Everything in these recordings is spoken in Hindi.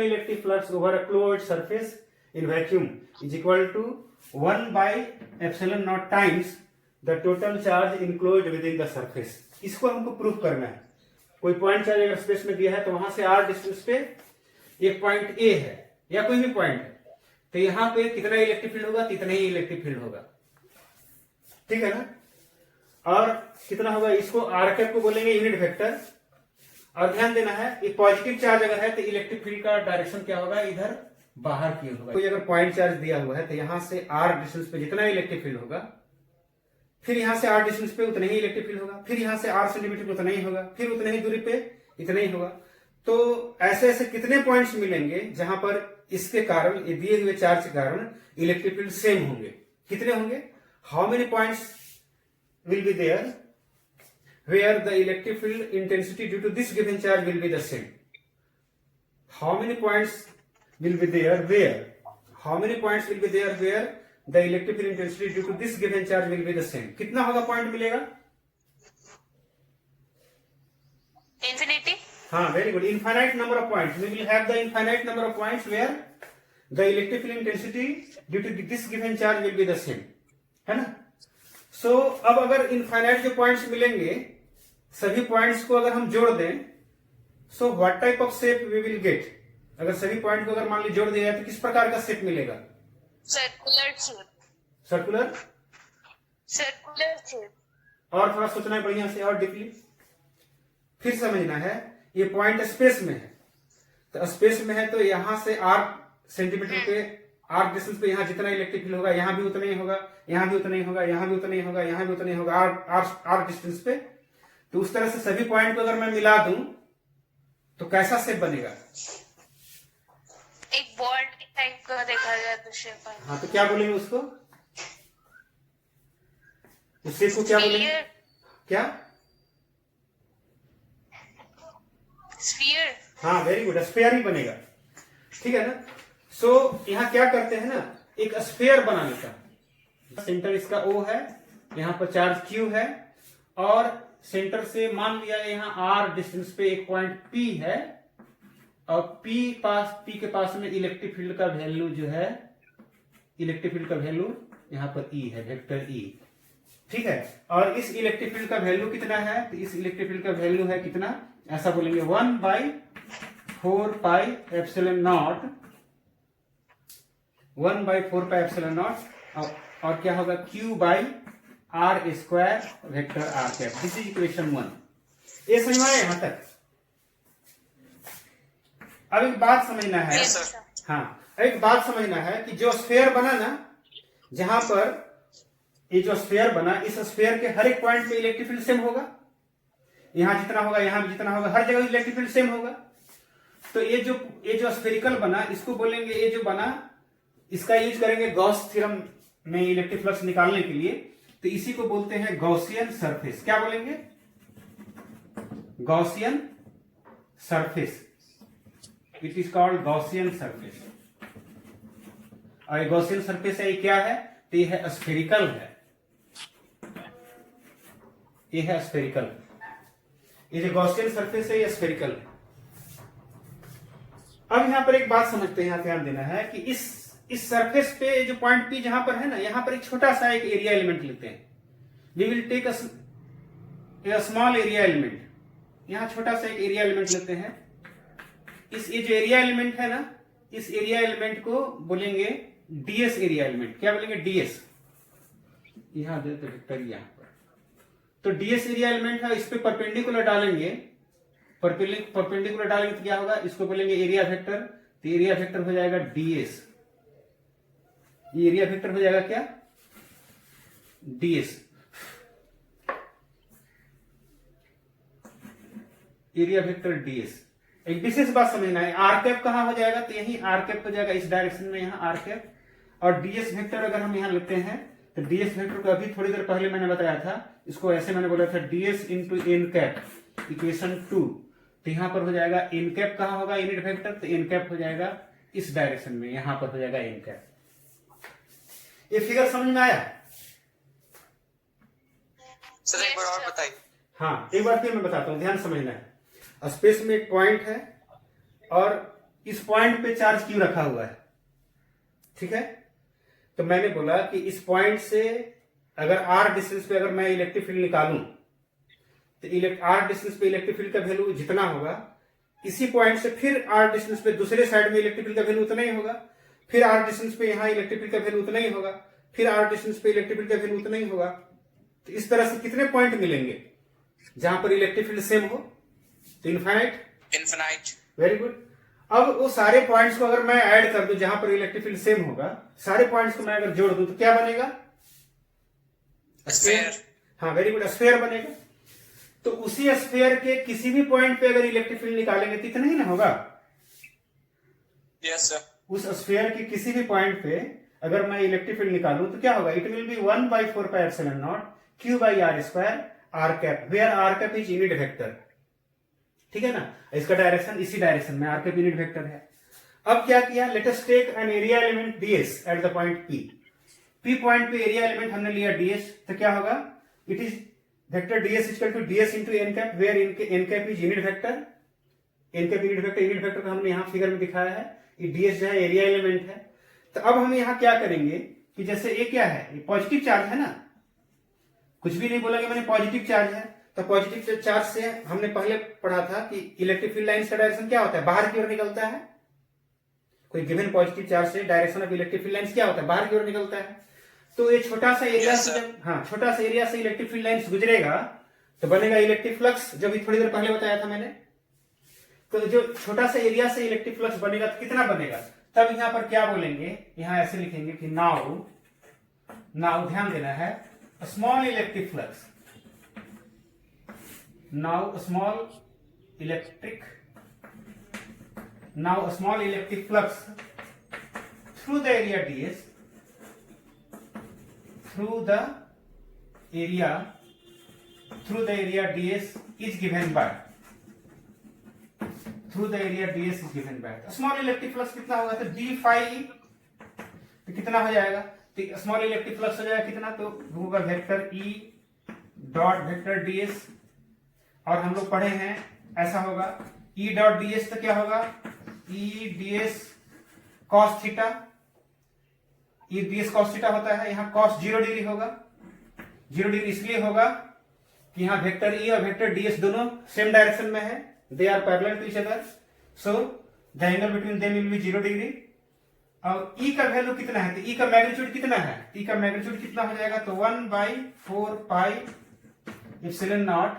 total electric flux over a closed surface in vacuum is equal to 1 by epsilon naught times the total charge enclosed within the surface। इसको हमको प्रूफ करना है। कोई पॉइंट चार्ज अगर स्पेस में दिया है तो वहां से r डिस्टेंस पे एक पॉइंट A है या कोई भी पॉइंट है, तो यहाँ पे कितना इलेक्ट्रिक फील्ड होगा, कितना ही इलेक्ट्रिक फील्ड होगा, ठीक है ना। और कितना होगा, इसको r कैप को बोलेंगे यूनिट वेक्टर। और ध्यान देना है, ये पॉजिटिव चार्ज अगर है तो इलेक्ट्रिक फील्ड का डायरेक्शन क्या होगा, इधर बाहर की होगा। कोई अगर पॉइंट चार्ज दिया हुआ है तो यहां से r डिस्टेंस पे जितना इलेक्ट्रिक फील्ड होगा, फिर यहां से r डिस्टेंस पे उतना ही इलेक्ट्रिक फील्ड होगा, फिर यहां से r सेंटीमीटर पे उतना ही होगा, फिर उतनी ही दूरी पे इतना ही होगा। तो ऐसे ऐसे कितने पॉइंट्स मिलेंगे जहां पर इसके कारण, ये दिए हुए चार्ज के कारण इलेक्ट्रिक फील्ड सेम होंगे। कितने होंगे, how many points will be there where the electric field intensity due to this given charge will be the same? How many points will be there where? How many points will be there where the electric field intensity due to this given charge will be the same? कितना होगा पॉइंट मिलेगा? Infinity. हाँ, very good. Infinite number of points. We will have the infinite number of points where the electric field intensity due to this given charge will be the same. है ना? So अब अगर इनफाइनाइट जो पॉइंट्स मिलेंगे, सभी पॉइंट्स को अगर हम जोड़ दें, so what type of shape we will get. अगर सभी पॉइंट को अगर मान ली जोड़ दिया जाए तो किस प्रकार का शेप मिलेगा? Circular shape. Circular shape. और थोड़ा सोचना है बढ़िया से और डीपली, फिर समझना है। ये पॉइंट स्पेस में है, तो स्पेस में है तो यहां से r सेंटीमीटर पे, r डिस्टेंस पे यहाँ जितना इलेक्ट्रिक फील्ड होगा यहाँ भी उतना ही होगा, यहाँ भी उतना ही होगा, यहाँ भी उतना ही होगा, यहाँ भी उतना ही होगा, r डिस्टेंस पे। तो उस तरह से सभी पॉइंट को अगर मैं मिला दूं तो कैसा शेप बनेगा? एक बॉल टाइप का देखा जाए तो शेप। हाँ, तो क्या बोलेंगे उसको? उस शेप को क्या बोलेंगे? क्या? स्फीयर। हाँ, वेरी गुड, स्फीयर ही बनेगा, ठीक है ना। सो यहाँ क्या करते हैं ना, एक स्फीयर बनाने का। सेंटर इसका O है, यहाँ पर चार्ज Q है, और सेंटर से मान लिया यहाँ r डिस्टेंस पे एक पॉइंट P है, और P के पास में इलेक्ट्रिक फील्ड का वैल्यू जो है, इलेक्ट्रिक फील्ड का वैल्यू यहाँ पर E है, वेक्टर E, ठीक है। और इस इलेक्ट्रिक फील्ड का वैल्यू कितना है, तो इस इलेक्ट्रिक फील्ड का वैल्यू है कितना, ऐसा बोलेंगे 1/4 pi epsilon not, 1/4 pi epsilon not, और क्या होगा, Q by r square vector r cap. This is equation 1। ये समझ में आया यहां तक? अब एक बात समझना है, हाँ, एक बात समझना है कि जो स्फीयर बना ना, जहां पर ये जो स्फीयर बना, इस स्फीयर के हर एक पॉइंट पे इलेक्ट्रिक फील्ड सेम होगा, यहां जितना होगा यहाँ भी जितना होगा, हर जगह इलेक्ट्रिक फील्ड सेम होगा। तो ये जो स्फेरिकल बना, इसको बोलेंगे, ये जो बना इसका यूज करेंगे गॉस थ्योरम में इलेक्ट्रिक फ्लक्स निकालने के लिए, तो इसी को बोलते हैं गॉसियन सरफेस। क्या बोलेंगे? Gaussian surface. It is called Gaussian surface. और गॉसियन सरफेस है, ये क्या है, तो ये है स्फेरिकल है, ये है स्फेरिकल। ये जो गॉसियन सरफेस है ये स्फेरिकल है। अब यहां पर एक बात समझते हैं, यहां ध्यान देना है कि इस सरफेस पे जो पॉइंट P जहां पर है ना, यहां पर एक छोटा सा एक एरिया एलिमेंट लेते हैं। We will take a small area element. यहां छोटा सा एक एरिया एलिमेंट लेते हैं। ये जो एरिया एलिमेंट है ना, इस एरिया एलिमेंट को बोलेंगे ds एरिया एलिमेंट। क्या बोलेंगे? ds। यहां देते वेक्टर यहां पर, तो ds एरिया एलिमेंट है, इस पे परपेंडिकुलर डालेंगे, परपेंडिकुलर डालेंगे तो क्या होगा, इसको बोलेंगे एरिया वेक्टर। तो एरिया वेक्टर हो जाएगा ds। ये एरिया वेक्टर हो जाएगा क्या? ds। Area vector ds। एक विशेष बात समझना है, आर कैप कहां हो जाएगा, तो यही आर कैप हो जाएगा, इस डायरेक्शन में यहाँ आर कैप। और ds वेक्टर अगर हम यहाँ लेते हैं तो ds वेक्टर को अभी थोड़ी देर पहले मैंने बताया था, इसको ऐसे मैंने बोला था ds into N cap, equation 2। तो यहां पर हो जाएगा एन कैप कहां होगा, यूनिट वेक्टर, तो एन कैप हो जाएगा इस डायरेक्शन में, यहां पर हो जाएगा एन कैप। ये फिगर समझ में आया? सर एक बार और बताइए। हाँ, एक बार फिर मैं बताता हूं, ध्यान समझना है। स्पेस में एक पॉइंट है और इस पॉइंट पे चार्ज क्यू रखा हुआ है, ठीक है। तो मैंने बोला कि इस पॉइंट से अगर आर डिस्टेंस पे अगर मैं इलेक्ट्रिक फील्ड निकालूं तो आर डिस्टेंस पे इलेक्ट्रिक फील्ड का वैल्यू जितना होगा, इसी पॉइंट से फिर आर डिस्टेंस पे दूसरे साइड में इलेक्ट्रिक फील्ड का वैल्यू उतना ही होगा, फिर आर डिस्टेंस पे यहाँ इलेक्ट्रिक फील्ड का वैल्यू उतना ही होगा, फिर आर डिस्टेंस पे इलेक्ट्रिक फील्ड का वैल्यू उतना ही होगा। तो इस तरह से कितने पॉइंट मिलेंगे जहां पर इलेक्ट्रिक फील्ड सेम हो? तो इनफाइनाइट। इनफिनाइट। Very good. अब वो सारे पॉइंट्स को अगर मैं ऐड कर दूं जहां पर इलेक्ट्रिक फील्ड सेम होगा, सारे पॉइंट्स को मैं अगर जोड़ दूं तो क्या बनेगा? स्फीयर। हाँ, वेरी गुड, स्फीयर बनेगा। तो उसी स्फीयर के किसी भी पॉइंट पे अगर इलेक्ट्रिक फील्ड निकालेंगे तो इतना ही ना होगा। Yes sir. उस स्फीयर के किसी भी पॉइंट पे अगर मैं इलेक्ट्रिक फील्ड निकालूं तो क्या होगा? It will be 1/4πε0 q by r square r cap, where r cap is unit vector, ठीक है ना। इसका डायरेक्शन इसी डायरेक्शन में, r कैप यूनिट वेक्टर है। अब क्या किया? Let us take an area element ds at the point p point पे एरिया एलिमेंट हमने लिया ds, तो क्या होगा? It is vector ds equal to ds into N cap, where N cap is unit vector. N cap unit vector को हमने यहाँ फिगर में दिखाया है। ये ds जो है एरिया एलिमेंट है। तो अब हम यहाँ क्या करेंगे कि जैसे ये क्या है? ये पॉजिटिव चार्ज है ना, कुछ भी नहीं बोला कि मैंने पॉजिटिव चार्ज है। तो पॉजिटिव चार्ज से हमने पहले पढ़ा था कि इलेक्ट्रिक फील्ड लाइंस का डायरेक्शन क्या होता है? बाहर की ओर निकलता है। कोई गिवन पॉजिटिव चार्ज से direction of electric field lines क्या होता है? बाहर की ओर निकलता है। तो ये छोटा सा एरिया से छोटा सा एरिया से इलेक्ट्रिक फील्ड लाइंस गुजरेगा तो बनेगा इलेक्ट्रिक फ्लक्स, जो भी थोड़ी देर पहले बताया था मैंने। तो जो छोटा सा एरिया से इलेक्ट्रिक फ्लक्स बनेगा तो कितना बनेगा? तब यहां पर क्या बोलेंगे? यहां ऐसे लिखेंगे कि नाउ ध्यान देना है, small electric flux, now small electric flux through the area ds, through the area ds is given by small electric flux कितना होगा? तो d phi, तो कितना हो जाएगा? तो स्मॉल इलेक्ट्रिक फ्लक्स हो जाएगा कितना? तो होगा vector e dot vector ds, और हम लोग पढ़े हैं ऐसा होगा e डॉट ds, तो क्या होगा? e ds cos थीटा, ये ds cos थीटा होता है, यहाँ cos 0 डिग्री होगा। 0 डिग्री इसलिए होगा कि यहाँ वेक्टर e और वेक्टर ds दोनों सेम डायरेक्शन में है, they are parallel to each other, so the angle between them will be 0 degree. और e का वैल्यू कितना है? तो e का मैग्नीट्यूड कितना है? e का मैग्नीट्यूड कितना हो जाएगा? तो 1/4πε0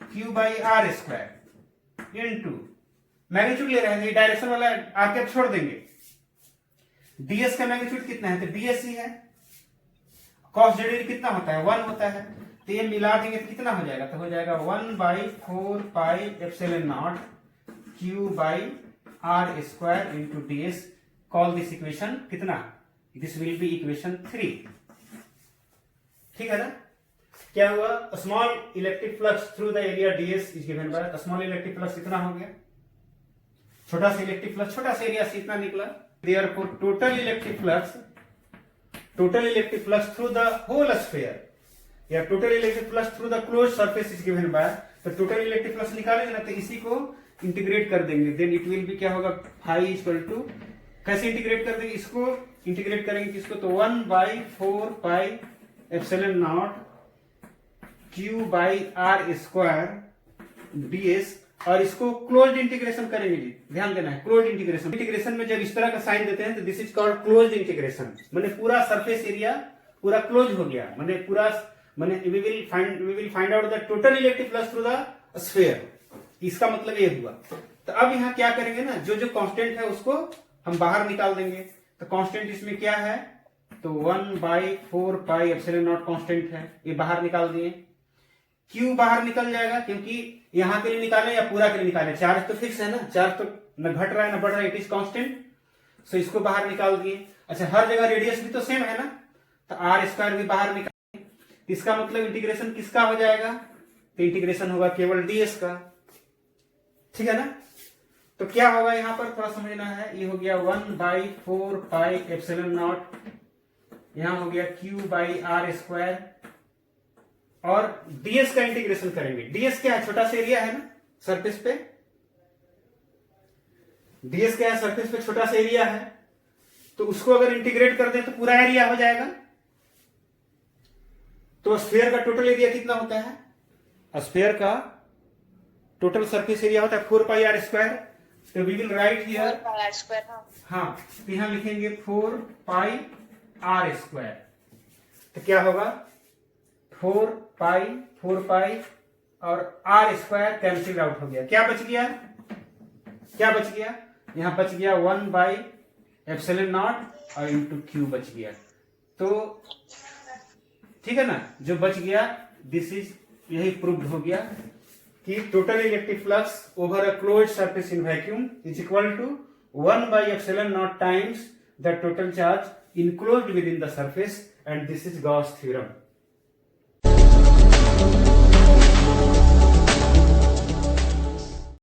q by r square into magnitude ले रहे हैं, डायरेक्शन वाला r कैप छोड़ देंगे। ds का मैग्नीट्यूड कितना है? तो ds ही है। cos 0 डिग्री कितना होता है? 1 होता है। तो ये मिला देंगे तो कितना हो जाएगा? तो हो जाएगा 1/4πε0 q by r square into ds। Call this equation कितना? दिस विल बी इक्वेशन 3, ठीक है ना। क्या हुआ? Small electric flux through the area ds is given by, small electric flux कितना हो गया? छोटा सा इलेक्ट्रिक फ्लक्स छोटा सा एरिया से इतना निकला। Therefore, total electric flux through the whole sphere, या total electric flux through the closed surface is given by, तो total electric flux निकालेंगे ना तो इसी को इंटीग्रेट कर देंगे, देन इट विल बी क्या होगा? phi इक्वल टू, कैसे इंटीग्रेट कर देंगे इसको? इंटीग्रेट करेंगे किसको? तो 1/4πε0 q by r square ds, और इसको क्लोज्ड इंटीग्रेशन करेंगे जी, ध्यान देना है। क्लोज्ड इंटीग्रेशन में जब इस तरह का साइन देते हैं तो this is called closed integration, माने पूरा सरफेस एरिया पूरा क्लोज हो गया, माने we will find out the total electric flux through the sphere. इसका मतलब ये हुआ। तो अब यहाँ क्या करेंगे ना, जो कांस्टेंट है उसको हम बाहर निकाल देंगे। तो कांस्टेंट इसमें क्या है? तो 1/4πε0 कांस्टेंट है, ये बाहर निकाल दिए। क्यू बाहर निकल जाएगा क्योंकि यहाँ के लिए निकाले या पूरा के लिए निकाले, चार्ज तो फिक्स है ना, चार्ज तो न घट रहा है न बढ़ रहा है, इट इज कांस्टेंट, सो इसको बाहर निकाल दिए। अच्छा, हर जगह रेडियस भी तो सेम है ना, तो आर स्क्वायर भी बाहर निकाल, इसका मतलब इंटीग्रेशन किसका हो जाएगा? तो इंटीग्रेशन होगा केवल ds का, ठीक है ना। तो क्या होगा यहाँ पर थोड़ा समझना है, ये हो गया 1/4πε0, यहाँ हो गया q by r स्क्वायर, और ds का इंटीग्रेशन करेंगे। ds क्या है? छोटा सा एरिया है ना सरफेस पे, ds क्या है, सरफेस पे छोटा सा एरिया है, तो उसको अगर इंटीग्रेट कर दें तो पूरा एरिया हो जाएगा। तो स्फीयर का टोटल एरिया कितना होता है? स्फीयर का टोटल सरफेस एरिया होता है 4 पाई आर स्क्वायर। तो we will write here, R square, हाँ। हाँ, तो यहां लिखेंगे 4 पाई आर स्क्वायर। तो क्या होगा, 4 पाई और आर स्क्वायर कैंसिल आउट हो गया। क्या बच गया, क्या बच गया? यहां बच गया 1 बाई एप्सिलॉन नॉट और इंटू क्यू बच गया। तो ठीक है ना, जो बच गया दिस इज, यही प्रूव्ड हो गया कि total electric flux over a closed surface in vacuum is equal to 1 by epsilon naught times the total charge enclosed within the surface, and this is Gauss theorem.